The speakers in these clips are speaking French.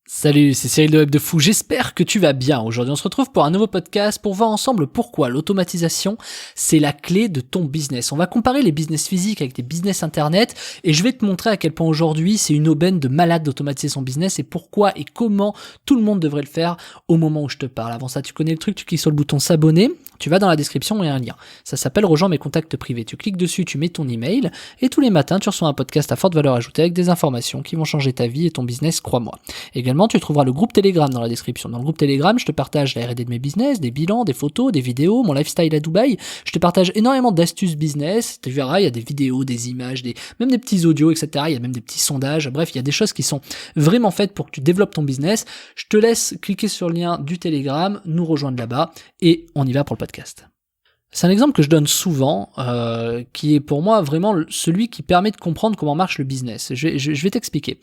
Salut, c'est Cyril de Web de Fou, j'espère que tu vas bien. Aujourd'hui on se retrouve pour un nouveau podcast pour voir ensemble pourquoi l'automatisation c'est la clé de ton business. On va comparer les business physiques avec des business internet et je vais te montrer à quel point aujourd'hui c'est une aubaine de malade d'automatiser son business et pourquoi et comment tout le monde devrait le faire au moment où je te parle. Avant ça tu connais le truc, tu cliques sur le bouton s'abonner, tu vas dans la description, il y a un lien. Ça s'appelle rejoins mes contacts privés. Tu cliques dessus, tu mets ton email et tous les matins tu reçois un podcast à forte valeur ajoutée avec des informations qui vont changer ta vie et ton business, crois-moi. Également, tu trouveras le groupe Telegram dans la description. Dans le groupe Telegram, je te partage la R&D de mes business, des bilans, des photos, des vidéos, mon lifestyle à Dubaï. Je te partage énormément d'astuces business. Tu verras, il y a des vidéos, des images, même des petits audios, etc. Il y a même des petits sondages. Bref, il y a des choses qui sont vraiment faites pour que tu développes ton business. Je te laisse cliquer sur le lien du Telegram, nous rejoindre là-bas et on y va pour le podcast. C'est un exemple que je donne souvent, qui est pour moi vraiment celui qui permet de comprendre comment marche le business. Je vais t'expliquer.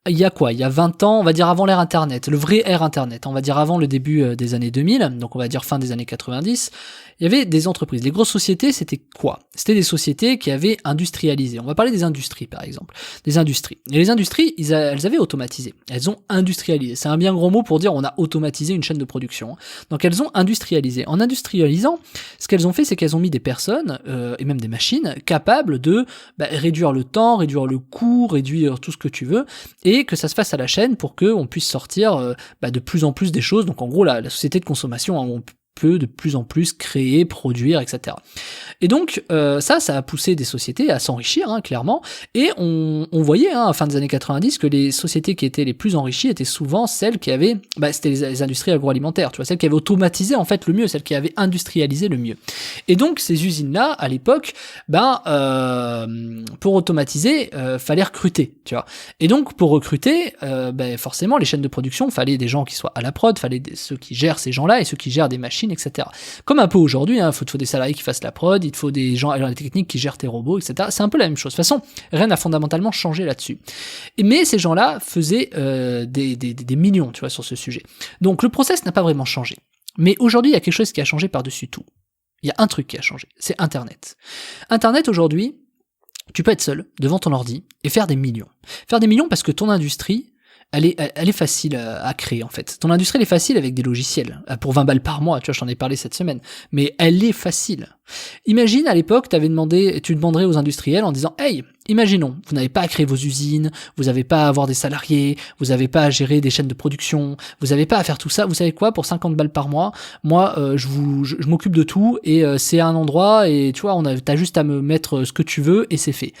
Il y a quoi ? Il y a 20 ans, on va dire avant l'ère Internet, le vrai ère Internet, on va dire avant le début des années 2000, donc on va dire fin des années 90, il y avait des entreprises. Les grosses sociétés, c'était quoi ? C'était des sociétés qui avaient industrialisé. On va parler des industries, par exemple. Des industries. Et les industries, elles avaient automatisé. Elles ont industrialisé. C'est un bien gros mot pour dire on a automatisé une chaîne de production. Donc elles ont industrialisé. En industrialisant, ce qu'elles ont fait, c'est qu'elles ont mis des personnes, et même des machines, capables de réduire le temps, réduire le coût, réduire tout ce que tu veux, et que ça se fasse à la chaîne pour qu'on puisse sortir de plus en plus des choses. Donc en gros, la société de consommation, hein, on peut de plus en plus créer, produire, etc. Et donc ça a poussé des sociétés à s'enrichir, hein, clairement, et on voyait à la fin des années 90 que les sociétés qui étaient les plus enrichies étaient souvent celles qui avaient, c'était les industries agroalimentaires, tu vois, celles qui avaient automatisé en fait le mieux, celles qui avaient industrialisé le mieux. Et donc ces usines-là, à l'époque, pour automatiser, fallait recruter, tu vois. Et donc pour recruter, forcément les chaînes de production, fallait des gens qui soient à la prod, fallait ceux qui gèrent ces gens-là et ceux qui gèrent des machines, etc. Comme un peu aujourd'hui, hein, il te faut des salariés qui fassent la prod, il te faut des gens à la technique qui gèrent tes robots, etc. C'est un peu la même chose. De toute façon, rien n'a fondamentalement changé là-dessus. Mais ces gens-là faisaient des millions, tu vois, sur ce sujet. Donc le process n'a pas vraiment changé. Mais aujourd'hui, il y a quelque chose qui a changé par-dessus tout. Il y a un truc qui a changé, c'est Internet. Internet aujourd'hui, tu peux être seul devant ton ordi et faire des millions. Faire des millions parce que ton industrie, elle est facile à créer en fait. Ton industrie elle est facile avec des logiciels. Pour 20 balles par mois, tu vois, je t'en ai parlé cette semaine. Mais elle est facile. Imagine à l'époque, tu demanderais aux industriels en disant « Hey, imaginons, vous n'avez pas à créer vos usines, vous n'avez pas à avoir des salariés, vous n'avez pas à gérer des chaînes de production, vous n'avez pas à faire tout ça. Vous savez quoi, pour 50 balles par mois, moi, je m'occupe de tout et c'est un endroit et tu vois, t'as juste à me mettre ce que tu veux et c'est fait. »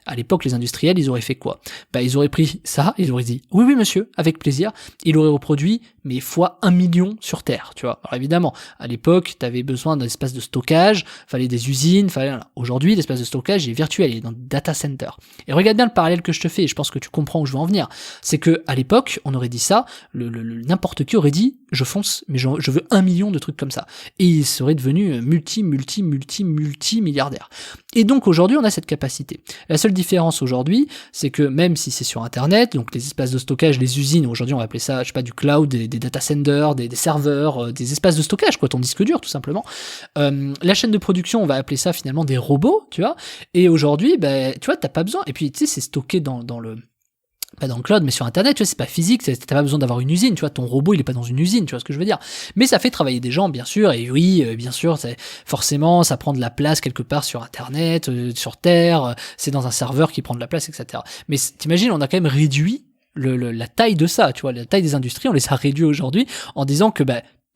À l'époque, les industriels, ils auraient fait quoi ? Ils auraient pris ça, ils auraient dit « Oui, monsieur, avec plaisir ». Ils l'auraient reproduit, mais fois 1 million sur Terre, tu vois. Alors évidemment, à l'époque, tu avais besoin d'un espace de stockage, fallait des usines, Aujourd'hui, l'espace de stockage est virtuel, il est dans le data center. Et regarde bien le parallèle que je te fais, et je pense que tu comprends où je veux en venir. C'est que à l'époque, on aurait dit ça, n'importe qui aurait dit « Je fonce, mais je veux 1 million de trucs comme ça ». Et il serait devenu multi-milliardaire. Et donc aujourd'hui, on a cette capacité. La seule différence aujourd'hui, c'est que même si c'est sur Internet, donc les espaces de stockage, les usines, aujourd'hui on va appeler ça, du cloud, des data centers, des serveurs, des espaces de stockage, ton disque dur tout simplement. La chaîne de production, on va appeler ça finalement des robots, tu vois. Et aujourd'hui, tu vois, t'as pas besoin. Et puis tu sais, c'est stocké dans le cloud, mais sur Internet, tu vois, c'est pas physique, t'as pas besoin d'avoir une usine, tu vois, ton robot, il est pas dans une usine, tu vois ce que je veux dire. Mais ça fait travailler des gens, bien sûr, et oui, bien sûr, forcément, ça prend de la place quelque part sur Internet, sur Terre, c'est dans un serveur qui prend de la place, etc. Mais t'imagines, on a quand même réduit la taille de ça, tu vois, la taille des industries, on les a réduits aujourd'hui en disant que,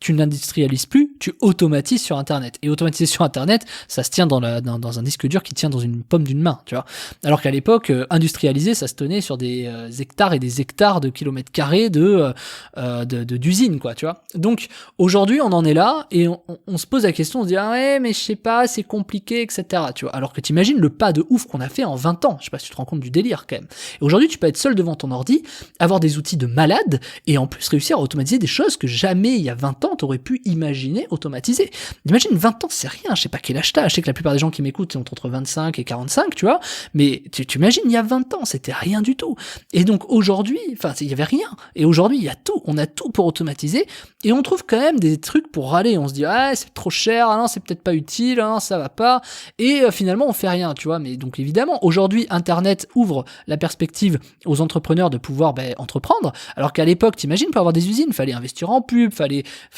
tu n'industrialises plus, tu automatises sur Internet. Et automatiser sur Internet, ça se tient dans un disque dur qui tient dans une paume d'une main, tu vois. Alors qu'à l'époque, industrialiser, ça se tenait sur des hectares et des hectares de kilomètres carrés d'usines, quoi, tu vois. Donc, aujourd'hui, on en est là, et on se pose la question, on se dit, ah ouais, mais je sais pas, c'est compliqué, etc., tu vois. Alors que t'imagines le pas de ouf qu'on a fait en 20 ans. Je sais pas si tu te rends compte du délire, quand même. Et aujourd'hui, tu peux être seul devant ton ordi, avoir des outils de malade, et en plus réussir à automatiser des choses que jamais, il y a 20 ans, ans, t'aurais pu imaginer automatiser? Imagine 20 ans, c'est rien, je sais pas quel âge t'as, je sais que la plupart des gens qui m'écoutent sont entre 25 et 45, tu vois, mais tu imagines, il y a 20 ans, c'était rien du tout. Et donc aujourd'hui, enfin, il y avait rien. Et aujourd'hui, il y a tout, on a tout pour automatiser, et on trouve quand même des trucs pour râler. On se dit, ah, c'est trop cher, ah non, c'est peut-être pas utile, ah non, ça va pas, et finalement, on fait rien, tu vois. Mais donc évidemment, aujourd'hui, Internet ouvre la perspective aux entrepreneurs de pouvoir entreprendre, alors qu'à l'époque, t'imagines, pour avoir des usines, fallait investir en pub,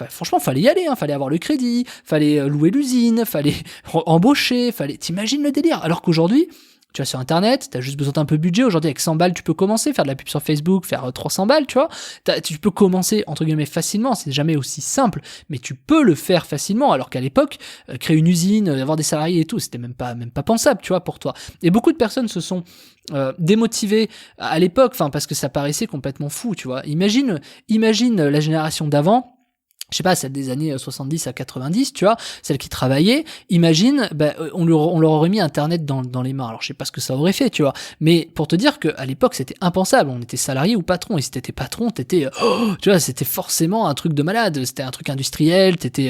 franchement, fallait y aller, hein, fallait avoir le crédit, fallait louer l'usine, fallait embaucher, t'imagines le délire. Alors qu'aujourd'hui, tu vas sur Internet, t'as juste besoin d'un peu de budget. Aujourd'hui, avec 100 balles, tu peux commencer, faire de la pub sur Facebook, faire 300 balles, tu vois. Tu peux commencer, entre guillemets, facilement. C'est jamais aussi simple, mais tu peux le faire facilement. Alors qu'à l'époque, créer une usine, avoir des salariés et tout, c'était même pas pensable, tu vois, pour toi. Et beaucoup de personnes se sont démotivées à l'époque, parce que ça paraissait complètement fou, tu vois. Imagine la génération d'avant, je sais pas, celle des années 70 à 90, tu vois, celle qui travaillait, imagine, on leur aurait mis Internet dans les mains. Alors, je sais pas ce que ça aurait fait, tu vois, mais pour te dire qu'à l'époque, c'était impensable. On était salarié ou patron, et si t'étais patron, tu vois, c'était forcément un truc de malade, c'était un truc industriel, t'étais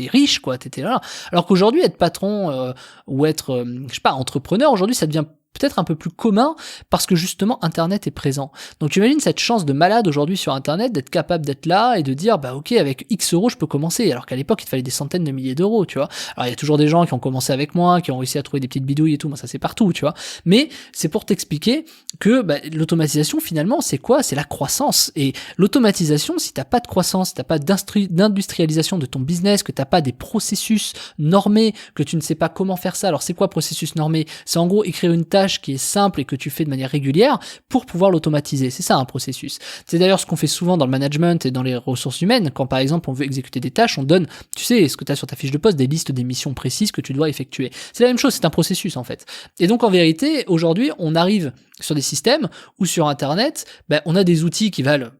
riche, quoi, t'étais là. Alors qu'aujourd'hui, être patron ou être, je sais pas, entrepreneur, aujourd'hui, ça devient peut-être un peu plus commun parce que justement Internet est présent. Donc tu imagines cette chance de malade aujourd'hui sur Internet d'être capable d'être là et de dire ok, avec X euros je peux commencer, alors qu'à l'époque il te fallait des centaines de milliers d'euros, tu vois. Alors il y a toujours des gens qui ont commencé avec moi, qui ont réussi à trouver des petites bidouilles et tout, moi ça c'est partout, tu vois. Mais c'est pour t'expliquer que l'automatisation finalement c'est quoi? C'est la croissance. Et l'automatisation, si t'as pas de croissance, si t'as pas d'industrialisation de ton business, que t'as pas des processus normés, que tu ne sais pas comment faire ça. Alors c'est quoi processus normé? C'est en gros écrire une tâche qui est simple et que tu fais de manière régulière pour pouvoir l'automatiser. C'est ça un processus. C'est d'ailleurs ce qu'on fait souvent dans le management et dans les ressources humaines. Quand par exemple on veut exécuter des tâches, on donne, tu sais, ce que tu as sur ta fiche de poste, des listes des missions précises que tu dois effectuer. C'est la même chose, c'est un processus en fait. Et donc en vérité, aujourd'hui, on arrive sur des systèmes où sur Internet, on a des outils qui valent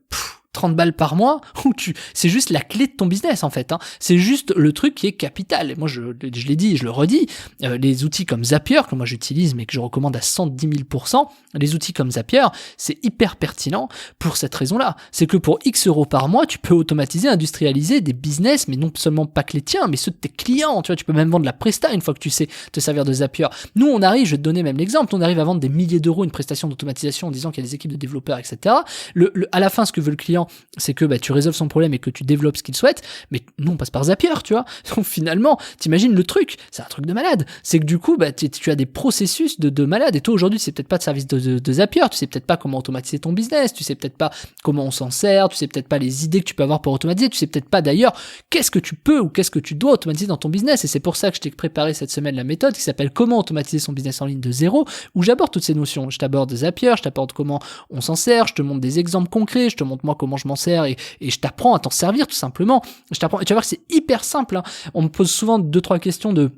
30 balles par mois, où c'est juste la clé de ton business en fait, hein. C'est juste le truc qui est capital. Et moi je l'ai dit, je le redis, les outils comme Zapier, que moi j'utilise mais que je recommande à 110 000%, les outils comme Zapier, c'est hyper pertinent pour cette raison-là. C'est que pour X euros par mois, tu peux automatiser, industrialiser des business, mais non seulement pas que les tiens, mais ceux de tes clients, tu vois, tu peux même vendre la presta une fois que tu sais te servir de Zapier. Nous on arrive, je vais te donner même l'exemple, on arrive à vendre des milliers d'euros une prestation d'automatisation en disant qu'il y a des équipes de développeurs, etc. À la fin, ce que veut le client, c'est que tu résolves son problème et que tu développes ce qu'il souhaite, mais nous on passe par Zapier, tu vois. Donc finalement, t'imagines le truc, c'est un truc de malade. C'est que du coup, tu as des processus de malade, et toi aujourd'hui, tu sais peut-être pas de service de Zapier, tu sais peut-être pas comment automatiser ton business, tu sais peut-être pas comment on s'en sert, tu sais peut-être pas les idées que tu peux avoir pour automatiser, tu sais peut-être pas d'ailleurs qu'est-ce que tu peux ou qu'est-ce que tu dois automatiser dans ton business. Et c'est pour ça que je t'ai préparé cette semaine la méthode qui s'appelle Comment automatiser son business en ligne de zéro, où j'aborde toutes ces notions. Je t'aborde Zapier, je t'aborde comment on s'en sert, je te montre des exemples concrets, je te montre moi comment je m'en sers et je t'apprends à t'en servir tout simplement. Je t'apprends, et tu vas voir que c'est hyper simple, hein. On me pose souvent 2-3 questions de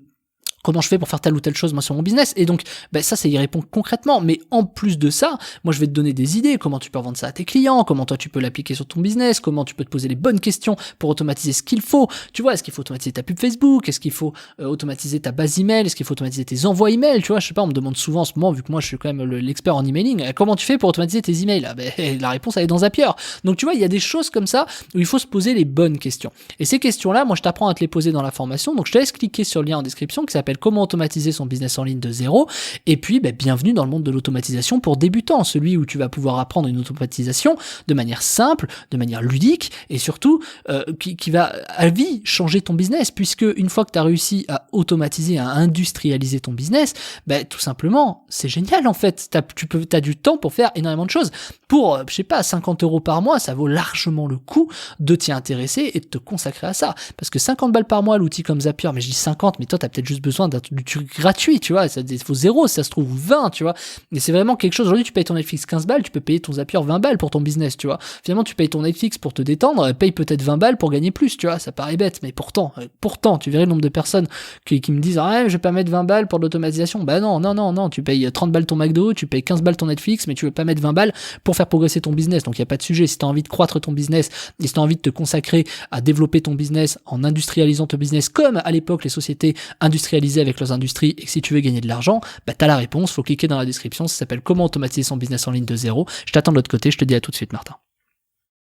comment je fais pour faire telle ou telle chose moi sur mon business, et donc ça y répond concrètement. Mais en plus de ça, moi je vais te donner des idées, comment tu peux vendre ça à tes clients, comment toi tu peux l'appliquer sur ton business, comment tu peux te poser les bonnes questions pour automatiser ce qu'il faut. Tu vois, est-ce qu'il faut automatiser ta pub Facebook, est-ce qu'il faut automatiser ta base email, est-ce qu'il faut automatiser tes envois email, tu vois, je sais pas, on me demande souvent en ce moment, vu que moi je suis quand même l'expert en emailing, comment tu fais pour automatiser tes emails? La réponse elle est dans Zapier. Donc tu vois, il y a des choses comme ça où il faut se poser les bonnes questions. Et ces questions-là, moi je t'apprends à te les poser dans la formation, donc je te laisse cliquer sur le lien en description qui s'appelle Comment automatiser son business en ligne de zéro. Et puis bienvenue dans le monde de l'automatisation pour débutants, celui où tu vas pouvoir apprendre une automatisation de manière simple, de manière ludique, et surtout qui va à vie changer ton business, puisque une fois que tu as réussi à automatiser, à industrialiser ton business, tout simplement c'est génial en fait. T'as du temps pour faire énormément de choses. Pour je sais pas 50 euros par mois, ça vaut largement le coup de t'y intéresser et de te consacrer à ça, parce que 50 balles par mois l'outil comme Zapier, mais je dis 50, mais toi t'as peut-être juste besoin d'un truc gratuit, tu vois, ça faut 0, ça se trouve 20, tu vois. Et c'est vraiment quelque chose. Aujourd'hui tu payes ton Netflix 15 balles, tu peux payer ton Zapier 20 balles pour ton business, tu vois. Finalement tu payes ton Netflix pour te détendre, paye peut-être 20 balles pour gagner plus, tu vois. Ça paraît bête, mais pourtant tu verrais le nombre de personnes qui me disent je vais pas mettre 20 balles pour l'automatisation. Non, tu payes 30 balles ton McDo, tu payes 15 balles ton Netflix, mais tu veux pas mettre 20 balles pour faire progresser ton business. Donc il y a pas de sujet. Si tu as envie de croître ton business, et si tu as envie de te consacrer à développer ton business en industrialisant ton business comme à l'époque les sociétés industrialisaient avec leurs industries, et que si tu veux gagner de l'argent, t'as la réponse, faut cliquer dans la description, ça s'appelle Comment automatiser son business en ligne de zéro. Je t'attends de l'autre côté, je te dis à tout de suite Martin.